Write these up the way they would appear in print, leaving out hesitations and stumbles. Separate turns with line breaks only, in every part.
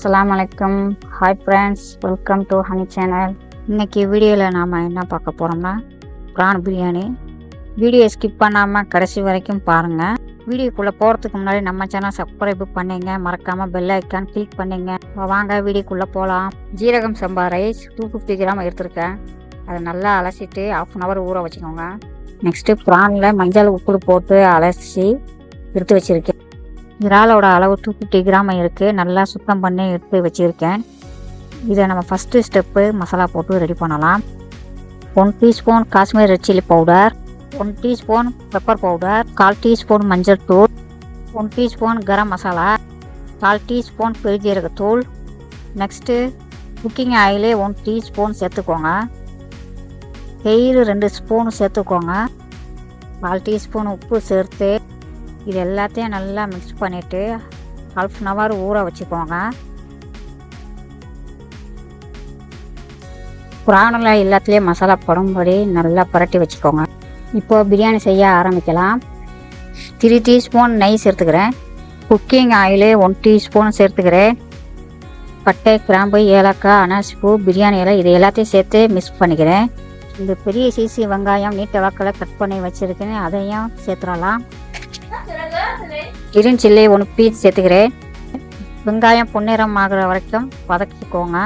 அஸ்ஸலாமலைக்கும். Hi friends, welcome to honey channel. இன்றைக்கி வீடியோவில் நாம் என்ன பார்க்க போகிறோம்னா ப்ரான் பிரியாணி. வீடியோ ஸ்கிப் பண்ணாமல் கடைசி வரைக்கும் பாருங்கள். வீடியோக்குள்ளே போகிறதுக்கு முன்னாடி நம்ம சேனல் சப்ஸ்கிரைப் பண்ணிங்க, மறக்காமல் பெல் ஐக்கான் கிளிக் பண்ணிங்க. வாங்க வீடியோக்குள்ளே போகலாம். ஜீரகம் சம்பா ரைஸ் 250 கிராம் எடுத்துருக்கேன். அதை நல்லா அலசிட்டு 1/2 hour ஊற வச்சுக்கோங்க. நெக்ஸ்ட்டு ப்ரானில் மஞ்சள் உப்பு போட்டு அலசி எடுத்து வச்சுருக்கேன். இறாலோட அளவு 250 கிராம் இருக்குது. நல்லா சுத்தம் பண்ணி எடுத்து வச்சுருக்கேன். இதை நம்ம ஃபஸ்ட்டு ஸ்டெப்பு மசாலா போட்டு ரெடி பண்ணலாம். 1 teaspoon Kashmir red chilli powder, 1 teaspoon pepper powder, 1/4 teaspoon மஞ்சள் தூள், 1 டீஸ்பூன் கரம் மசாலா, 1/4 டீஸ்பூன் பெருஞ்சீரகத்தூள். நெக்ஸ்ட்டு குக்கிங் ஆயிலே 1 டீஸ்பூன் சேர்த்துக்கோங்க. தயிர் 2 ஸ்பூன் சேர்த்துக்கோங்க. 1/4 டீஸ்பூன் உப்பு சேர்த்து இது எல்லாத்தையும் நல்லா மிக்ஸ் பண்ணிவிட்டு 1/2 hour ஊற வச்சுக்கோங்க. ப்ரானில் எல்லாத்துலேயும் மசாலா படும்படி நல்லா புரட்டி வச்சுக்கோங்க. இப்போது பிரியாணி செய்ய ஆரம்பிக்கலாம். 3 டீஸ்பூன் நெய் சேர்த்துக்கிறேன். குக்கிங் ஆயிலே 1 டீஸ்பூன் சேர்த்துக்கிறேன். பட்டை, கிராம்பு, ஏலக்காய், அனாசிப்பூ, பிரியாணி இலை இது எல்லாத்தையும் சேர்த்து மிக்ஸ் பண்ணிக்கிறேன். இந்த பெரிய சீசி வெங்காயம் நீட்ட வாக்கில் கட் பண்ணி வச்சுருக்கேன், அதையும் சேர்த்துடலாம். கிரீன் சில்லி 1 பீஸ் சேர்த்துக்கிறேன். வெங்காயம் பொன்னிறம் ஆகிற வரைக்கும் வதக்கிக்கோங்க.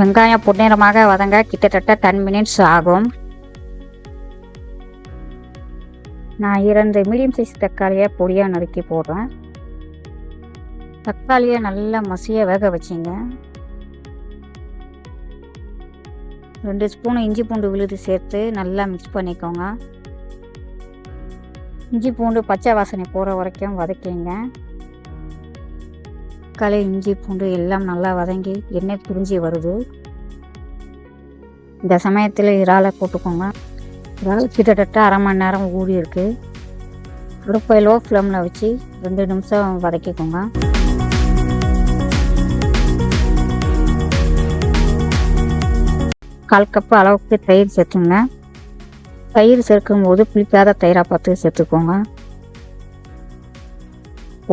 வெங்காயம் பொன்னிறமாக வதங்க கிட்டத்தட்ட 10 minutes ஆகும். நான் 2 மீடியம் சைஸ் தக்காளியை பொடியாக நறுக்கி போடுறேன். தக்காளியை நல்லா மசிய வேக வச்சிங்க. 2 ஸ்பூன் இஞ்சி பூண்டு விழுது சேர்த்து நல்லா மிக்ஸ் பண்ணிக்கோங்க. இஞ்சி பூண்டு பச்சை வாசனை போகிற வரைக்கும் வதக்கிங்க. தக்காளி, இஞ்சி பூண்டு எல்லாம் நல்லா வதங்கி எண்ணெய் பிரிஞ்சு வருது. இந்த சமயத்தில் இறாலை போட்டுக்கோங்க. இறால் கிட்டத்தட்ட 1/2 மணி நேரம் ஊறி இருக்குது. அடுப்பை லோ ஃப்ளேமில் வச்சு 2 நிமிஷம் வதக்கிக்கோங்க. கால் கப்பு அளவுக்கு தயிர் சேர்த்துங்க. தயிர் சேர்க்கும் போது புளிக்காத தயிராக பார்த்து சேர்த்துக்கோங்க.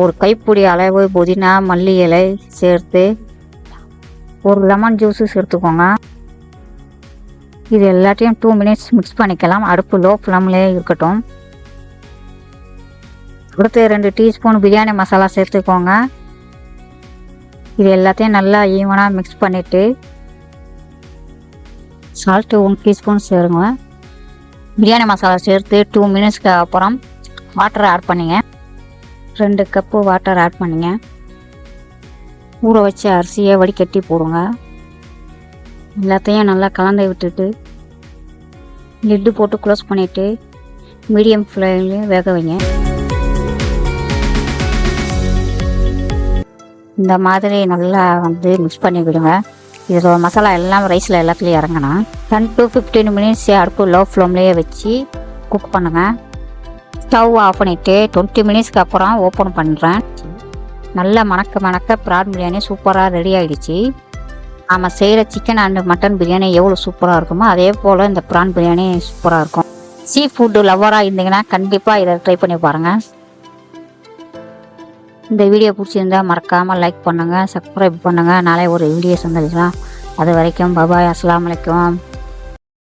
1 கைப்பிடி அளவு புதினா, மல்லி இலை சேர்த்து 1 லெமன் ஜூஸு சேர்த்துக்கோங்க. இது எல்லாத்தையும் 2 minutes மிக்ஸ் பண்ணிக்கலாம். அடுப்பு லோ ஃப்ளேம்லேயே இருக்கட்டும். அடுத்து 2 டீஸ்பூன் பிரியாணி மசாலா சேர்த்துக்கோங்க. இது எல்லாத்தையும் நல்லா ஈவனாக மிக்ஸ் பண்ணிவிட்டு சால்ட்டு 1 டீஸ்பூன் சேருங்க. பிரியாணி மசாலா சேர்த்து 2 minutesக்கு அப்புறம் வாட்டர் ஆட் பண்ணிங்க. 2 கப்பு வாட்டர் ஆட் பண்ணிங்க. ஊற வச்ச அரிசியை வடிகட்டி போடுங்க. எல்லாத்தையும் நல்லா கலந்து விட்டுட்டு லிட்டு போட்டு க்ளோஸ் பண்ணிவிட்டு மீடியம் ஃப்ளேம்லேயும் வேக வைங்க. இந்த மாதிரி நல்லா மிக்ஸ் பண்ணி விடுங்க. இதில் மசாலா எல்லாம் ரைஸில் எல்லாத்துலேயும் இறங்கணும். 10 to 15 minutes அடுப்பு லோ ஃப்ளேம்லேயே வச்சு குக் பண்ணுங்கள். ஸ்டவ் ஆஃப் பண்ணிவிட்டு 20 minutesக்கு அப்புறம் ஓப்பன் பண்ணுறேன். நல்லா மணக்க ப்ரான் பிரியாணி சூப்பராக ரெடி ஆகிடுச்சு. நம்ம செய்கிற சிக்கன் அண்டு மட்டன் பிரியாணி எவ்வளோ சூப்பராக இருக்குமோ அதே போல் இந்த ப்ரான் பிரியாணி சூப்பராக இருக்கும். சீ ஃபுட்டு லவ்வராக இருந்தீங்கன்னா கண்டிப்பாக இதை ட்ரை பண்ணி பாருங்கள். இந்த வீடியோ பிடிச்சிருந்தா மறக்காமல் லைக் பண்ணுங்கள், சப்ஸ்கிரைப் பண்ணுங்கள். நாளை ஒரு வீடியோ சந்திக்கலாம். அது வரைக்கும் பாய், அஸ்ஸலாமு அலைக்கும்.